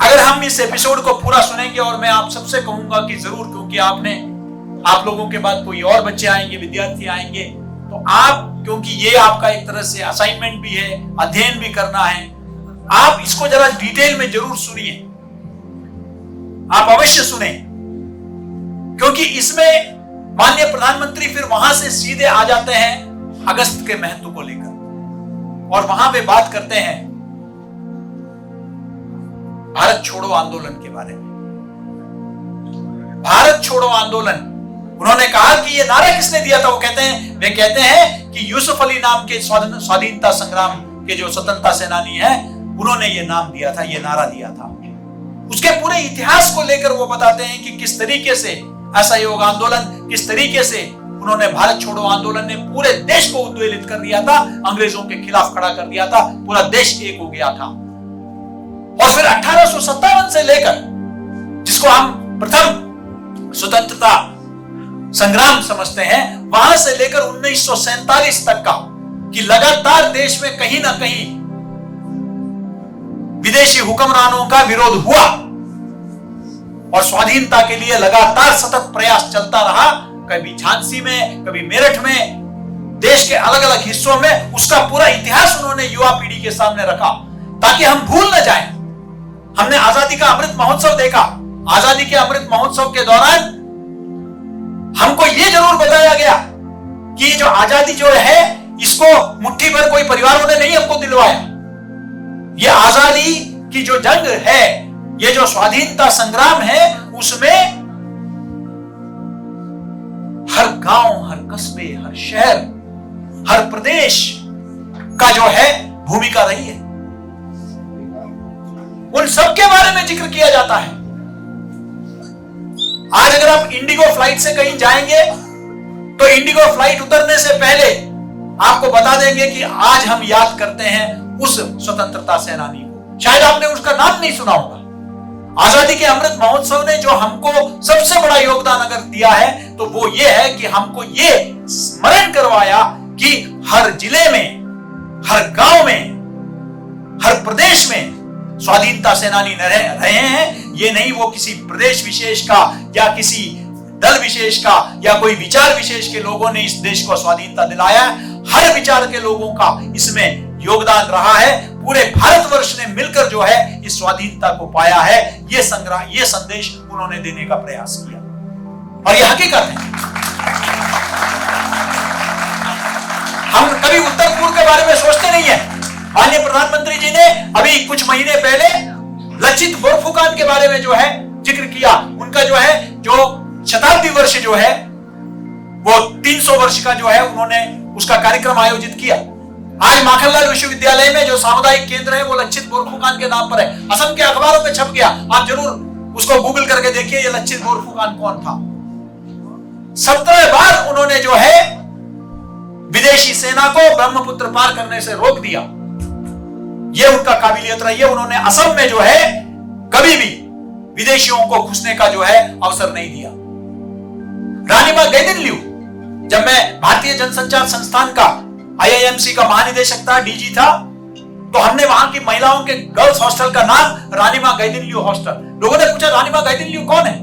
अगर हम इस एपिसोड को पूरा सुनेंगे, और मैं आप सबसे कहूंगा कि जरूर, क्योंकि आप लोगों के बाद कोई और बच्चे आएंगे, विद्यार्थी आएंगे, तो आप, क्योंकि ये आपका एक तरह से असाइनमेंट भी है, अध्ययन भी करना है, आप इसको जरा डिटेल में जरूर सुनिए, आप अवश्य सुने, क्योंकि इसमें माननीय प्रधानमंत्री फिर वहां से सीधे आ जाते हैं अगस्त के महत्व को लेकर, और वहां पे बात करते हैं भारत छोड़ो आंदोलन के बारे में। भारत छोड़ो आंदोलन, उन्होंने कहा कि ये नारा किसने दिया था? वे कहते हैं कि यूसुफ अली नाम के स्वाधीनता संग्राम के जो स्वतंत्रता सेनानी है, उन्होंने ये नाम दिया था, ये नारा दिया था। उसके पूरे इतिहास को लेकर वो बताते हैं कि किस तरीके से असहयोग आंदोलन, किस तरीके से उन्होंने, भारत छोड़ो आंदोलन ने पूरे देश को उद्वेलित कर दिया था, अंग्रेजों के खिलाफ खड़ा कर दिया था, पूरा देश एक हो गया था। और फिर 1857 से लेकर, जिसको हम प्रथम स्वतंत्रता संग्राम समझते हैं, वहां से लेकर 1947 तक का, कि लगातार देश में कहीं ना कहीं विदेशी हुक्मरानों का विरोध हुआ और स्वाधीनता के लिए लगातार सतत प्रयास चलता रहा। कभी झांसी में, कभी मेरठ में, देश के अलग अलग हिस्सों में, उसका पूरा इतिहास उन्होंने युवा पीढ़ी के सामने रखा ताकि हम भूल न जाएं। हमने आजादी का अमृत महोत्सव देखा। आजादी के अमृत महोत्सव के दौरान यह जरूर बताया गया कि ये जो आजादी जो है इसको मुट्ठी भर कोई परिवारों ने नहीं हमको दिलवाया। ये आजादी की जो जंग है, ये जो स्वाधीनता संग्राम है, उसमें हर गांव, हर कस्बे, हर शहर, हर प्रदेश का जो है भूमिका रही है। उन सब के बारे में जिक्र किया जाता है। आज अगर आप इंडिगो फ्लाइट से कहीं जाएंगे तो इंडिगो फ्लाइट उतरने से पहले आपको बता देंगे कि आज हम याद करते हैं उस स्वतंत्रता सेनानी को। शायद आपने उसका नाम नहीं सुना होगा। आजादी के अमृत महोत्सव ने जो हमको सबसे बड़ा योगदान अगर दिया है तो वो ये है कि हमको ये स्मरण करवाया कि हर जिले में, हर गांव में, हर प्रदेश में स्वाधीनता सेनानी रहे हैं। ये नहीं वो किसी प्रदेश विशेष का या किसी दल विशेष का या कोई विचार विशेष के लोगों ने इस देश को स्वाधीनता दिलाया। हर विचार के लोगों का इसमें योगदान रहा है। पूरे भारतवर्ष ने मिलकर जो है इस स्वाधीनता को पाया है। ये संग्राम, ये संदेश उन्होंने देने का प्रयास किया और ये हकीकत है। हम कभी उत्तर पूर्व के बारे में सोचते नहीं है। माननीय प्रधानमंत्री जी ने अभी कुछ महीने पहले लचित बोरफुकान के बारे में जो है जिक्र किया। उनका जो है जो शताब्दी वर्ष जो है वो 300 वर्ष का जो है उन्होंने उसका कार्यक्रम आयोजित किया। आज माखनलाल विश्वविद्यालय में जो सामुदायिक केंद्र है वो लचित बोरफुकान के नाम पर है। असम के अखबारों में छप गया, आप जरूर उसको गूगल करके देखिए ये लचित बोरफुकान कौन था। 17 बार उन्होंने जो है विदेशी सेना को ब्रह्मपुत्र पार करने से रोक दिया। ये उनका काबिलियत रही है। उन्होंने असम में जो है कभी भी विदेशियों को घुसने का जो है अवसर नहीं दिया। रानीमा गैदिनलिऊ, जब मैं भारतीय जनसंचार संस्थान का IIMC का महानिदेशक था, डीजी था, तो हमने वहां की महिलाओं के गर्ल्स हॉस्टल का नाम रानीमा गैदिनलिऊ हॉस्टल। लोगों ने पूछा रानीमा गैदिनलिऊ कौन है?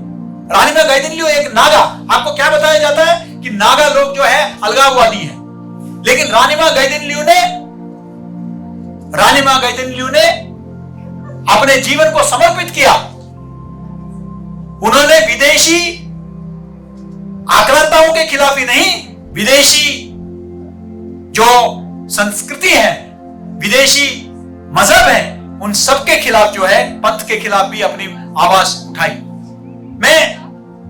रानीमा गैदिनलिऊ एक नागा। आपको क्या बताया जाता है कि नागा लोग जो है अलगाववादी है, लेकिन रानीमा गैदिनलिऊ ने अपने जीवन को समर्पित किया। उन्होंने विदेशी आक्रांताओं के खिलाफ ही नहीं, विदेशी जो संस्कृति है, विदेशी मजहब है, उन सब के खिलाफ जो है, पंथ के खिलाफ भी अपनी आवाज उठाई। मैं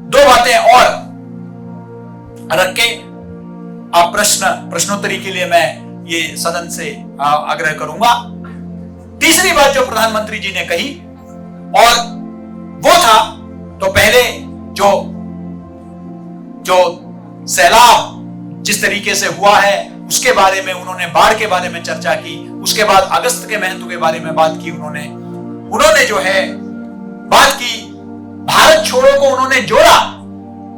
2 बातें और रख के आप प्रश्नोत्तरी के लिए मैं ये सदन से आग्रह करूंगा। तीसरी बात जो प्रधानमंत्री जी ने कही और वो था, तो पहले जो सैलाब जिस तरीके से हुआ है उसके बारे में उन्होंने, बाढ़ के बारे में चर्चा की। उसके बाद अगस्त के महत्व के बारे में बात की उन्होंने जो है बात की। भारत छोड़ो को उन्होंने जोड़ा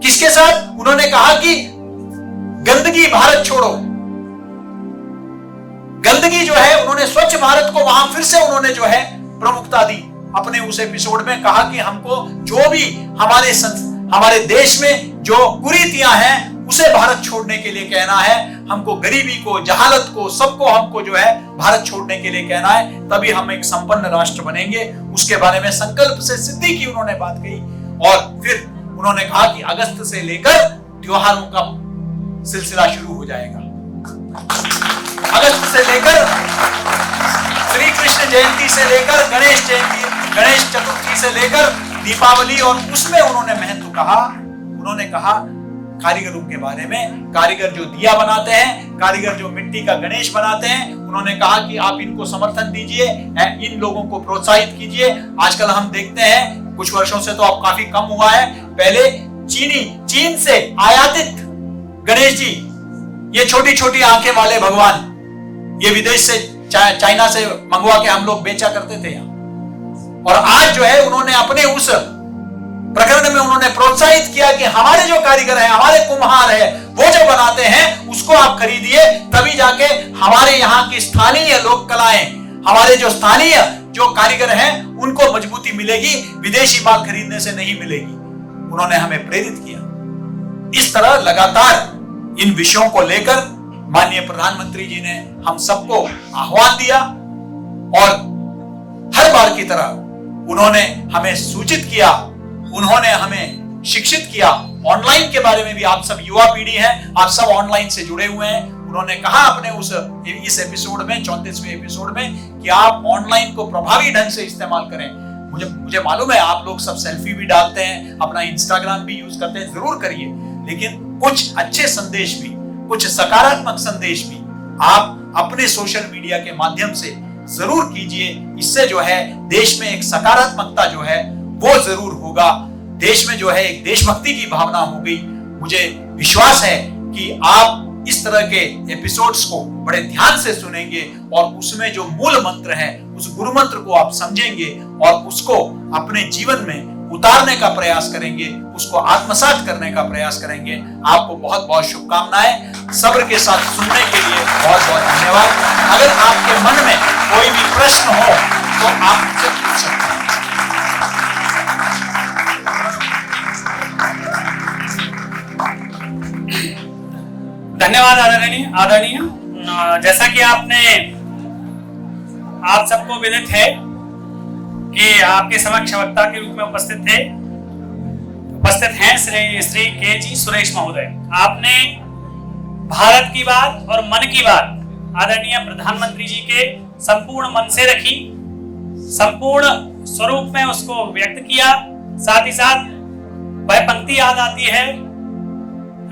किसके साथ? उन्होंने कहा कि गंदगी भारत छोड़ो, गंदगी जो है, उन्होंने स्वच्छ भारत को वहां फिर से उन्होंने जो है प्रमुखता दी। अपने उस एपिसोड में कहा कि हमको जो भी हमारे देश में जो कुरीतियां हैं उसे भारत छोड़ने के लिए कहना है। हमको गरीबी को, जहालत को, सबको हमको जो है भारत छोड़ने के लिए कहना है, तभी हम एक संपन्न राष्ट्र बनेंगे। उसके बारे में संकल्प से सिद्धि की उन्होंने बात कही। और फिर उन्होंने कहा कि अगस्त से लेकर त्योहारों का सिलसिला शुरू हो जाएगा। अगस्त से लेकर श्री कृष्ण जयंती से लेकर गणेश चतुर्थी से लेकर दीपावली, और उसमें उन्होंने महत्व कहा। उन्होंने कहा कारीगरों के बारे में, कारीगर जो दिया बनाते हैं, कारीगर जो मिट्टी का गणेश बनाते हैं, उन्होंने कहा कि आप इनको समर्थन दीजिए, इन लोगों को प्रोत्साहित कीजिए। आजकल हम देखते हैं, कुछ वर्षों से तो अब काफी कम हुआ है, पहले चीन से आयातित गणेश जी, ये छोटी छोटी आंखें वाले भगवान, ये विदेश से चाइना से मंगवा के हम लोग बेचा करते थे यहाँ। और आज जो है उन्होंने अपने उस प्रकरण में उन्होंने प्रोत्साहित किया कि हमारे जो कारीगर हैं, हमारे कुम्हार हैं, वो जो बनाते हैं उसको आप खरीदिए, तभी जाके हमारे यहाँ की स्थानीय लोक कलाएं, हमारे जो स्थानीय जो कारीगर हैं उनको मजबूती मिलेगी, विदेशी माल खरीदने से नहीं मिलेगी। उन्होंने हमें प्रेरित किया। इस तरह लगातार इन विषयों को लेकर माननीय प्रधानमंत्री जी ने हम सबको आह्वान दिया और हर बार की तरह उन्होंने हमें सूचित किया, उन्होंने हमें शिक्षित किया। ऑनलाइन के बारे में भी आप सब युवा पीढ़ी हैं, आप सब ऑनलाइन से जुड़े हुए हैं। उन्होंने कहा अपने इस एपिसोड में, 34वें एपिसोड में, कि आप ऑनलाइन को प्रभावी ढंग से इस्तेमाल करें। मुझे मालूम है आप लोग सब सेल्फी भी डालते हैं, अपना इंस्टाग्राम भी यूज करते हैं, जरूर करिए, लेकिन कुछ अच्छे संदेश भी, कुछ सकारात्मक संदेश भी आप अपने सोशल मीडिया के माध्यम से जरूर कीजिए। इससे जो है देश में एक सकारात्मकता जो है वो जरूर होगा। देश में जो है एक देशभक्ति की भावना हो गई। मुझे विश्वास है कि आप इस तरह के एपिसोड्स को बड़े ध्यान से सुनेंगे और उसमें जो मूल मंत्र है, उस गुरु मंत्र को आप समझेंगे और उसको अपने जीवन में उतारने का प्रयास करेंगे, उसको आत्मसात करने का प्रयास करेंगे। आपको बहुत बहुत शुभकामनाएं। सब्र के साथ सुनने के लिए बहुत बहुत धन्यवाद। अगर आपके मन में कोई भी प्रश्न हो तो आप मुझसे पूछ सकते हैं। धन्यवाद आदरणीय। जैसा कि आप सबको विदित है कि आपके समक्ष वक्ता के रूप में उपस्थित हैं श्री के.जी. सुरेश महोदय। आपने भारत की बात और मन की बात आदरणीय प्रधानमंत्री जी के संपूर्ण मन से रखी, संपूर्ण स्वरूप में उसको व्यक्त किया। साथ ही साथ वह पंक्ति याद आती है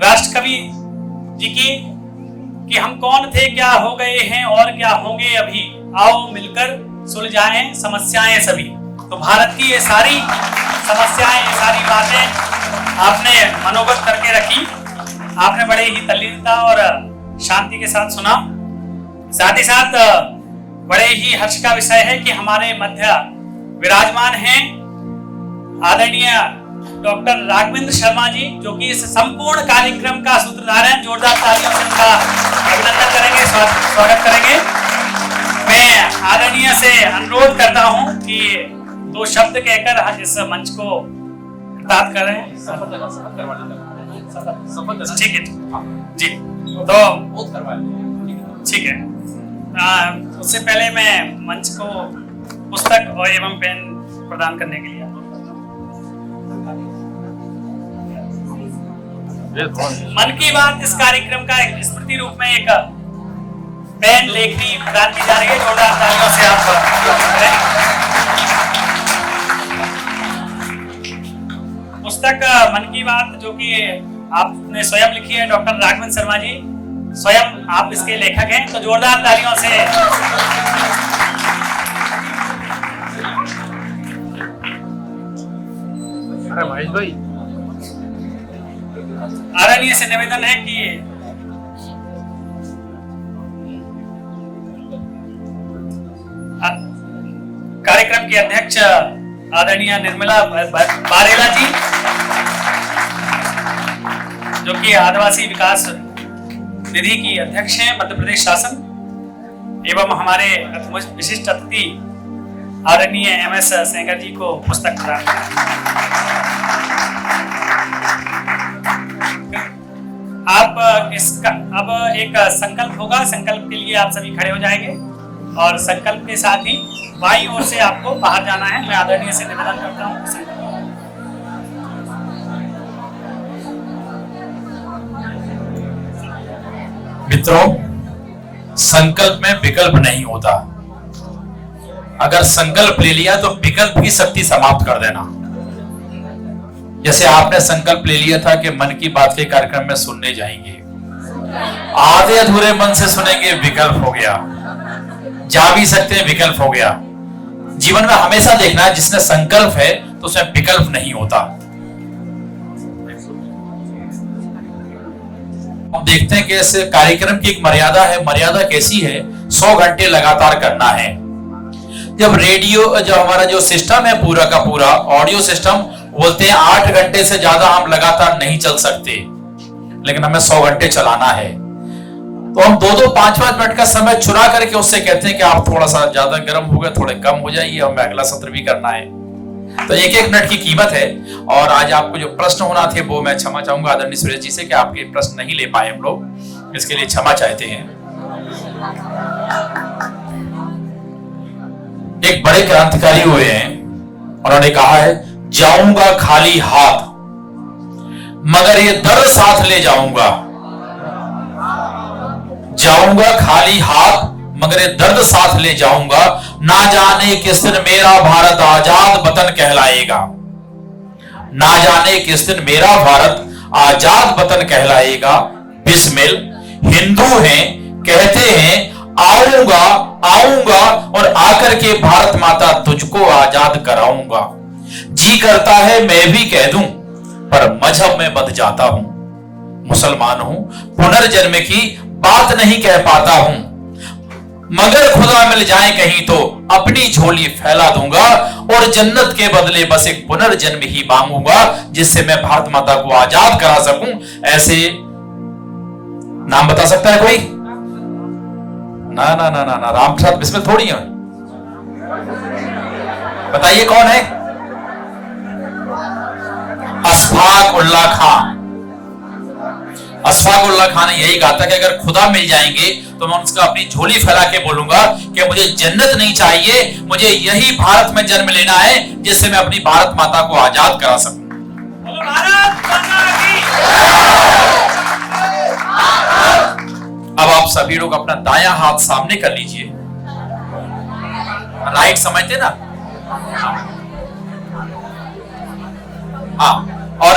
राष्ट्रकवि जी की कि हम कौन थे, क्या हो गए हैं और क्या होंगे अभी, आओ मिलकर सुलझाएं समस्याएं सभी। तो भारत की ये सारी समस्याएं, ये सारी बातें आपने मनोगत करके रखी। आपने बड़े ही तल्लीनता और शांति के साथ सुना। साथ ही साथ बड़े ही हर्ष का विषय है कि हमारे मध्य विराजमान हैं आदरणीय डॉक्टर राघवेंद्र शर्मा जी, जो कि इस संपूर्ण कार्यक्रम का सूत्रधार हैं। जोरदार तालियों से उनका अभिनंदन करेंगे, स्वागत करेंगे। मैं आदरणीय से अनुरोध करता हूं कि 2 शब्द कहकर इस मंच को स्टार्ट करें। ठीक है जी, तो ठीक है। उससे पहले मैं मंच को पुस्तक और एवं पेन प्रदान करने के लिए मन की बात इस कार्यक्रम का एक स्मृति रूप में एक पेन लेखनी प्रदान की जा रही है। जोरदार तालियों से आप पुस्तक मन की बात जो कि आपने स्वयं लिखी है डॉक्टर राघवेंद्र शर्मा जी, स्वयं आप इसके लेखक हैं, तो जोरदार तालियों से अरे महेश भाई, आदरणीय से निवेदन है कि कार्यक्रम के अध्यक्ष आदरणीय निर्मला बारेला जी, जो कि आदिवासी विकास निधि की अध्यक्ष हैं मध्य प्रदेश शासन, एवं हमारे विशिष्ट अतिथि आदरणीय एम.एस. सेंगर जी को पुस्तक प्रदान। आप इसका अब एक संकल्प होगा, संकल्प के लिए आप सभी खड़े हो जाएंगे और संकल्प के साथ ही बाईं ओर से आपको बाहर जाना है। मैं आदरणीय से निवेदन करता हूँ। मित्रों, संकल्प में विकल्प नहीं होता। अगर संकल्प ले लिया तो विकल्प की शक्ति समाप्त कर देना। जैसे आपने संकल्प ले लिया था कि मन की बात के कार्यक्रम में सुनने जाएंगे, आधे अधूरे मन से सुनेंगे, विकल्प हो गया। जा भी सकते हैं, विकल्प हो गया। जीवन में हमेशा देखना है जिसने संकल्प है तो उसमें विकल्प नहीं होता। हम देखते हैं कि इस कार्यक्रम की एक मर्यादा है। मर्यादा कैसी है? 100 घंटे लगातार करना है। जब रेडियो, जब हमारा जो सिस्टम है पूरा का पूरा ऑडियो सिस्टम, बोलते हैं 8 घंटे से ज्यादा हम लगातार नहीं चल सकते, लेकिन हमें 100 घंटे चलाना है। तो हम 2-2, 5-5 मिनट का समय चुरा करके उससे कहते हैं कि आप थोड़ा सा ज्यादा गर्म हो गए, थोड़े कम हो जाइए, हमें अगला सत्र भी करना है। तो 1-1 मिनट की कीमत है। और आज आपको जो प्रश्न होना थे वो मैं क्षमा चाहूंगा आदरणीय सुरेश जी से कि आपके प्रश्न नहीं ले पाए हम लोग, इसके लिए क्षमा चाहते हैं। एक बड़े क्रांतिकारी हुए हैं, उन्होंने कहा है, जाऊंगा खाली हाथ मगर ये दर्द साथ ले जाऊंगा। जाऊंगा खाली हाथ मगर ये दर्द साथ ले जाऊंगा। ना जाने किस दिन मेरा भारत आजाद वतन कहलाएगा। ना जाने किस दिन मेरा भारत आजाद वतन कहलाएगा। बिस्मिल हिंदू हैं, कहते हैं आऊंगा आऊंगा और आकर के भारत माता तुझको आजाद कराऊंगा। जी करता है मैं भी कह दूं पर मजहब में बंध जाता हूं। मुसलमान हूं, पुनर्जन्म की बात नहीं कह पाता हूं। मगर खुदा मिल जाए कहीं तो अपनी झोली फैला दूंगा और जन्नत के बदले बस एक पुनर्जन्म ही मांगूंगा जिससे मैं भारत माता को आजाद करा सकूं। ऐसे नाम बता सकता है कोई? ना ना ना ना ना, राम प्रसाद बिस्मिल थोड़ी है। बताइए कौन है? अशफाक उल्लाह खान। अशफाक उल्लाह खान ने यही कहा था कि अगर खुदा मिल जाएंगे तो मैं उसका अपनी झोली फैला के बोलूंगा कि मुझे जन्नत नहीं चाहिए, मुझे यही भारत में जन्म लेना है जिससे मैं अपनी भारत माता को आजाद करा सकूं। अब आप सभी लोग अपना दायां हाथ सामने कर लीजिए। राइट समझते ना? हाँ, और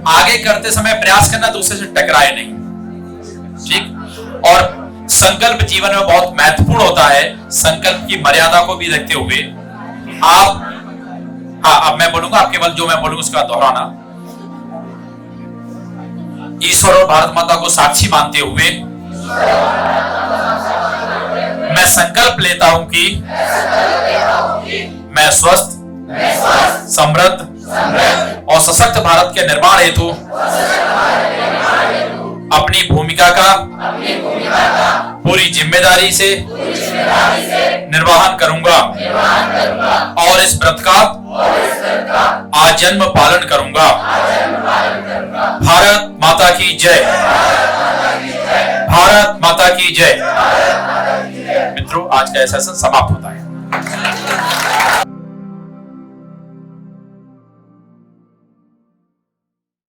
आगे करते समय प्रयास करना दूसरे से टकराए नहीं, ठीक? और संकल्प जीवन में बहुत महत्वपूर्ण होता है। संकल्प की मर्यादा को भी देखते हुए आप, हाँ अब मैं बोलूंगा, आप केवल जो मैं बोलूंगा उसका दोहराना। ईश्वर और भारत माता को साक्षी मानते हुए मैं संकल्प लेता हूं कि मैं स्वस्थ, समृद्ध और सशक्त भारत के निर्माण हेतु अपनी भूमिका का पूरी जिम्मेदारी से निर्वहन करूंगा और इस व्रत का आजन्म पालन करूंगा। भारत माता की जय। भारत माता की जय। मित्रों, आज का सेशन समाप्त होता है।